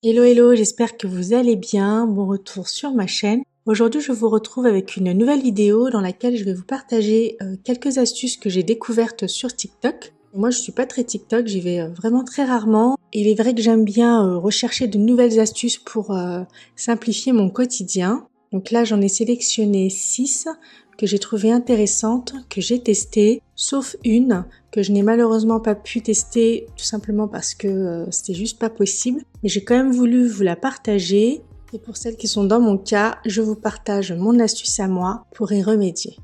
Hello hello, j'espère que vous allez bien. Bon retour sur ma chaîne. Aujourd'hui, je vous retrouve avec une nouvelle vidéo dans laquelle je vais vous partager quelques astuces que j'ai découvertes sur TikTok. Moi, je suis pas très TikTok, j'y vais vraiment très rarement. Et il est vrai que j'aime bien rechercher de nouvelles astuces pour simplifier mon quotidien. Donc là, j'en ai sélectionné 6 que j'ai trouvées intéressantes, que j'ai testées, sauf une que je n'ai malheureusement pas pu tester tout simplement parce que c'était juste pas possible. Mais j'ai quand même voulu vous la partager. Et pour celles qui sont dans mon cas, je vous partage mon astuce à moi pour y remédier.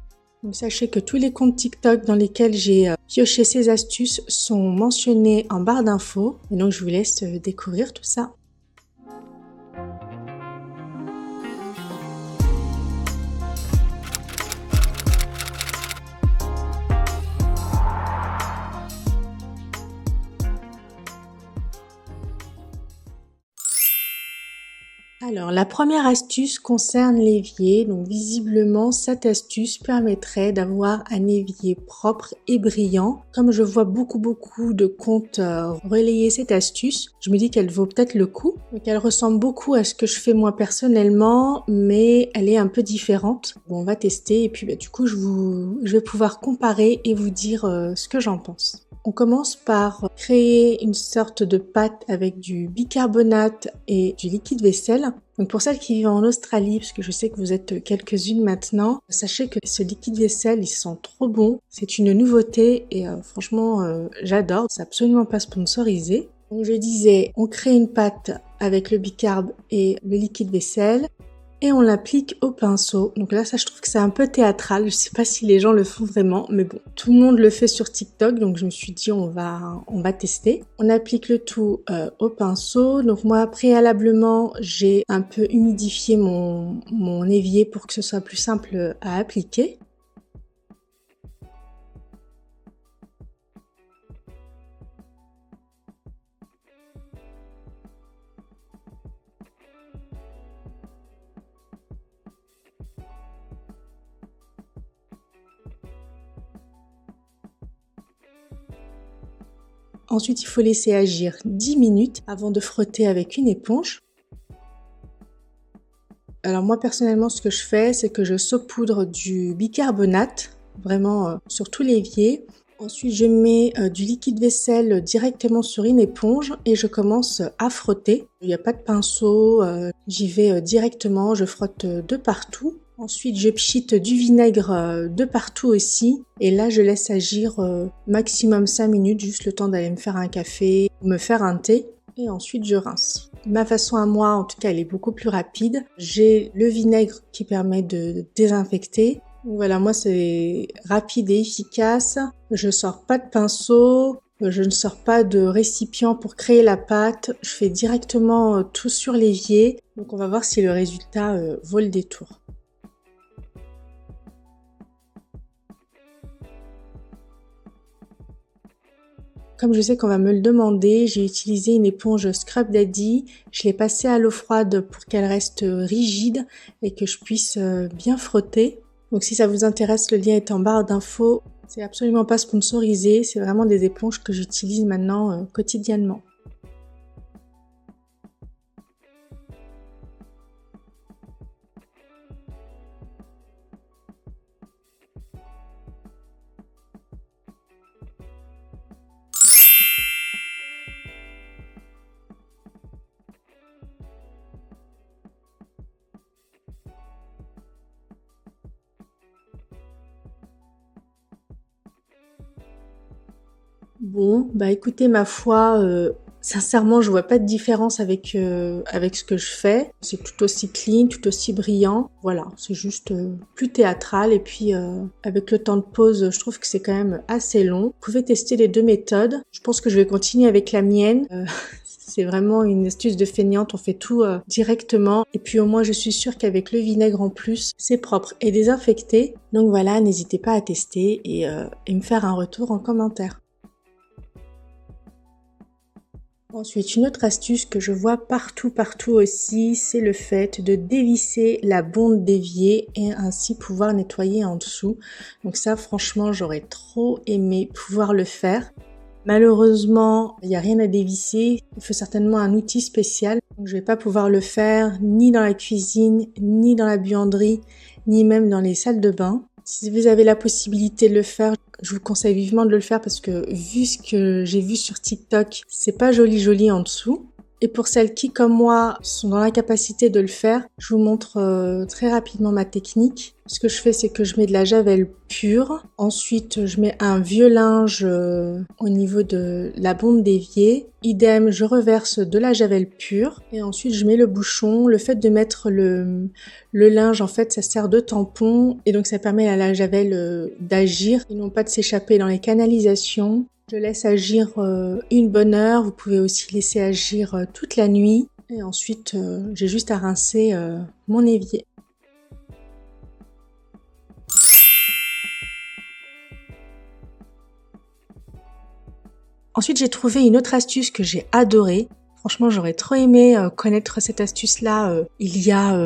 Donc sachez que tous les comptes TikTok dans lesquels j'ai pioché ces astuces sont mentionnés en barre d'infos. Et donc je vous laisse découvrir tout ça. Alors, la première astuce concerne l'évier. Donc, visiblement, cette astuce permettrait d'avoir un évier propre et brillant. Comme je vois beaucoup de comptes relayer cette astuce, je me dis qu'elle vaut peut-être le coup. Donc, elle ressemble beaucoup à ce que je fais moi personnellement, mais elle est un peu différente. Bon, on va tester et puis du coup, je vais pouvoir comparer et vous dire ce que j'en pense. On commence par créer une sorte de pâte avec du bicarbonate et du liquide vaisselle. Donc pour celles qui vivent en Australie, parce que je sais que vous êtes quelques-unes maintenant, sachez que ce liquide vaisselle, il sent trop bon. C'est une nouveauté et franchement, j'adore. C'est absolument pas sponsorisé. Donc je disais, on crée une pâte avec le bicarb et le liquide vaisselle. Et on l'applique au pinceau. Donc là, ça, je trouve que c'est un peu théâtral. Je sais pas si les gens le font vraiment, mais bon, tout le monde le fait sur TikTok, donc je me suis dit on va tester. On applique le tout au pinceau. Donc moi, préalablement, j'ai un peu humidifié mon évier pour que ce soit plus simple à appliquer. Ensuite, il faut laisser agir 10 minutes avant de frotter avec une éponge. Alors moi, personnellement, ce que je fais, c'est que je saupoudre du bicarbonate, vraiment sur tout l'évier. Ensuite, je mets du liquide vaisselle directement sur une éponge et je commence à frotter. Il n'y a pas de pinceau, j'y vais directement, je frotte de partout. Ensuite, je pchite du vinaigre de partout aussi. Et là, je laisse agir maximum 5 minutes, juste le temps d'aller me faire un café ou me faire un thé. Et ensuite, je rince. Ma façon à moi, en tout cas, elle est beaucoup plus rapide. J'ai le vinaigre qui permet de désinfecter. Donc voilà, moi, c'est rapide et efficace. Je sors pas de pinceau. Je ne sors pas de récipient pour créer la pâte. Je fais directement tout sur l'évier. Donc on va voir si le résultat vaut le détour. Comme je sais qu'on va me le demander, j'ai utilisé une éponge Scrub Daddy. Je l'ai passée à l'eau froide pour qu'elle reste rigide et que je puisse bien frotter. Donc si ça vous intéresse, le lien est en barre d'infos. C'est absolument pas sponsorisé, c'est vraiment des éponges que j'utilise maintenant quotidiennement. Bon, bah écoutez, ma foi, sincèrement, je vois pas de différence avec ce que je fais. C'est tout aussi clean, tout aussi brillant. Voilà, c'est juste plus théâtral. Et puis, avec le temps de pause, je trouve que c'est quand même assez long. Vous pouvez tester les deux méthodes. Je pense que je vais continuer avec la mienne. C'est vraiment une astuce de feignante, on fait tout directement. Et puis au moins, je suis sûre qu'avec le vinaigre en plus, c'est propre et désinfecté. Donc voilà, n'hésitez pas à tester et me faire un retour en commentaire. Ensuite, une autre astuce que je vois partout aussi, c'est le fait de dévisser la bonde d'évier et ainsi pouvoir nettoyer en dessous. Donc ça, franchement, j'aurais trop aimé pouvoir le faire. Malheureusement, il n'y a rien à dévisser. Il faut certainement un outil spécial. Donc, je vais pas pouvoir le faire ni dans la cuisine, ni dans la buanderie, ni même dans les salles de bain. Si vous avez la possibilité de le faire, je vous conseille vivement de le faire parce que vu ce que j'ai vu sur TikTok, c'est pas joli en dessous. Et pour celles qui, comme moi, sont dans l'incapacité de le faire, je vous montre très rapidement ma technique. Ce que je fais, c'est que je mets de la javel pure. Ensuite, je mets un vieux linge au niveau de la bombe d'évier. Idem, je reverse de la javel pure. Et ensuite, je mets le bouchon. Le fait de mettre le linge, en fait, ça sert de tampon. Et donc, ça permet à la javel d'agir et non pas de s'échapper dans les canalisations. Je laisse agir une bonne heure. Vous pouvez aussi laisser agir toute la nuit. Et ensuite, j'ai juste à rincer mon évier. Ensuite, j'ai trouvé une autre astuce que j'ai adorée. Franchement, j'aurais trop aimé connaître cette astuce-là il y a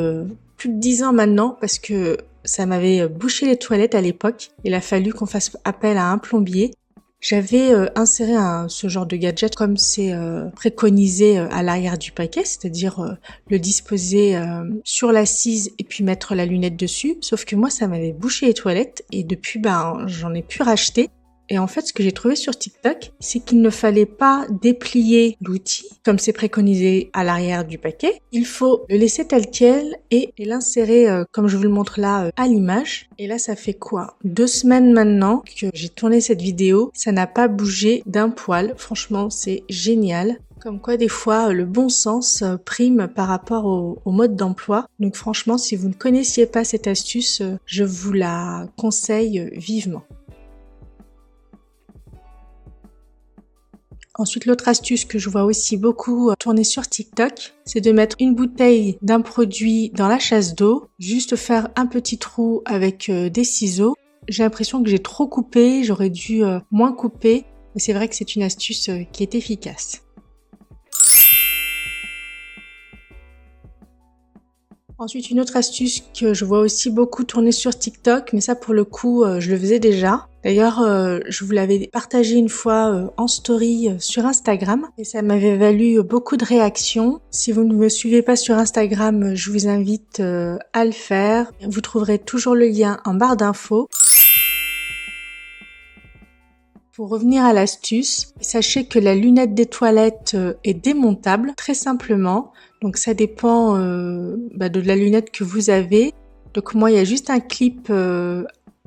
plus de 10 ans maintenant parce que ça m'avait bouché les toilettes à l'époque. Il a fallu qu'on fasse appel à un plombier. J'avais inséré ce genre de gadget comme c'est préconisé à l'arrière du paquet, c'est-à-dire le disposer sur l'assise et puis mettre la lunette dessus. Sauf que moi, ça m'avait bouché les toilettes et depuis, j'en ai pu racheter. Et en fait, ce que j'ai trouvé sur TikTok, c'est qu'il ne fallait pas déplier l'outil comme c'est préconisé à l'arrière du paquet. Il faut le laisser tel quel et l'insérer comme je vous le montre là à l'image. Et là, ça fait quoi? 2 semaines maintenant que j'ai tourné cette vidéo. Ça n'a pas bougé d'un poil. Franchement, c'est génial. Comme quoi, des fois, le bon sens prime par rapport au mode d'emploi. Donc franchement, si vous ne connaissiez pas cette astuce, je vous la conseille vivement. Ensuite, l'autre astuce que je vois aussi beaucoup tourner sur TikTok, c'est de mettre une bouteille d'un produit dans la chasse d'eau, juste faire un petit trou avec des ciseaux. J'ai l'impression que j'ai trop coupé, j'aurais dû moins couper, mais c'est vrai que c'est une astuce qui est efficace. Ensuite, une autre astuce que je vois aussi beaucoup tourner sur TikTok, mais ça pour le coup, je le faisais déjà. D'ailleurs, je vous l'avais partagé une fois en story sur Instagram et ça m'avait valu beaucoup de réactions. Si vous ne me suivez pas sur Instagram, je vous invite à le faire. Vous trouverez toujours le lien en barre d'infos. Pour revenir à l'astuce, sachez que la lunette des toilettes est démontable, très simplement. Donc ça dépend de la lunette que vous avez. Donc moi, il y a juste un clip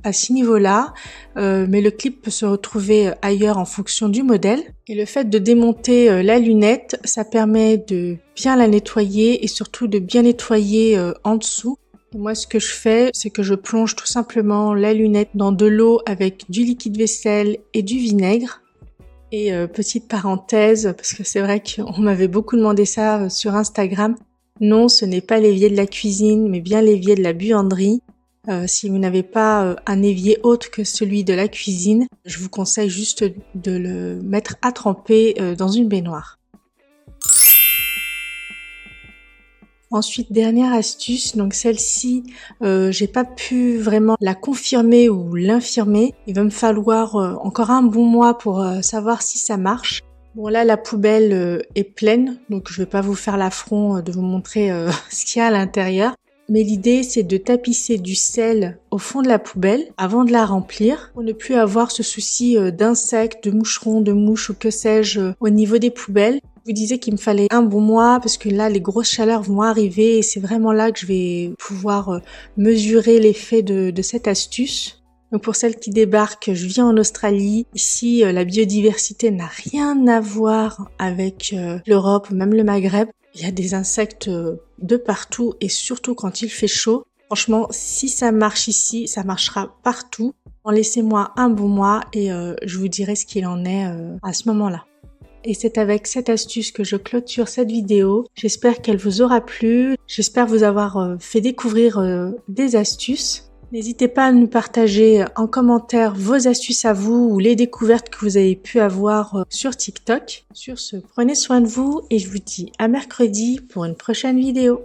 à ce niveau-là, mais le clip peut se retrouver ailleurs en fonction du modèle. Et le fait de démonter la lunette, ça permet de bien la nettoyer et surtout de bien nettoyer en dessous. Et moi, ce que je fais, c'est que je plonge tout simplement la lunette dans de l'eau avec du liquide vaisselle et du vinaigre. Et petite parenthèse, parce que c'est vrai qu'on m'avait beaucoup demandé ça sur Instagram. Non, ce n'est pas l'évier de la cuisine, mais bien l'évier de la buanderie. Si vous n'avez pas un évier autre que celui de la cuisine, je vous conseille juste de le mettre à tremper dans une baignoire. Ensuite, dernière astuce, donc celle-ci, j'ai pas pu vraiment la confirmer ou l'infirmer. Il va me falloir encore un bon mois pour savoir si ça marche. Bon là, la poubelle est pleine, donc je vais pas vous faire l'affront de vous montrer ce qu'il y a à l'intérieur. Mais l'idée, c'est de tapisser du sel au fond de la poubelle avant de la remplir pour ne plus avoir ce souci d'insectes, de moucherons, de mouches ou que sais-je au niveau des poubelles. Je vous disais qu'il me fallait un bon mois parce que là, les grosses chaleurs vont arriver et c'est vraiment là que je vais pouvoir mesurer l'effet de cette astuce. Donc pour celles qui débarquent, je viens en Australie. Ici, la biodiversité n'a rien à voir avec l'Europe ou même le Maghreb. Il y a des insectes de partout et surtout quand il fait chaud. Franchement, si ça marche ici, ça marchera partout. Laissez-moi un bon mois et je vous dirai ce qu'il en est à ce moment-là. Et c'est avec cette astuce que je clôture cette vidéo. J'espère qu'elle vous aura plu. J'espère vous avoir fait découvrir des astuces. N'hésitez pas à nous partager en commentaire vos astuces à vous ou les découvertes que vous avez pu avoir sur TikTok. Sur ce, prenez soin de vous et je vous dis à mercredi pour une prochaine vidéo.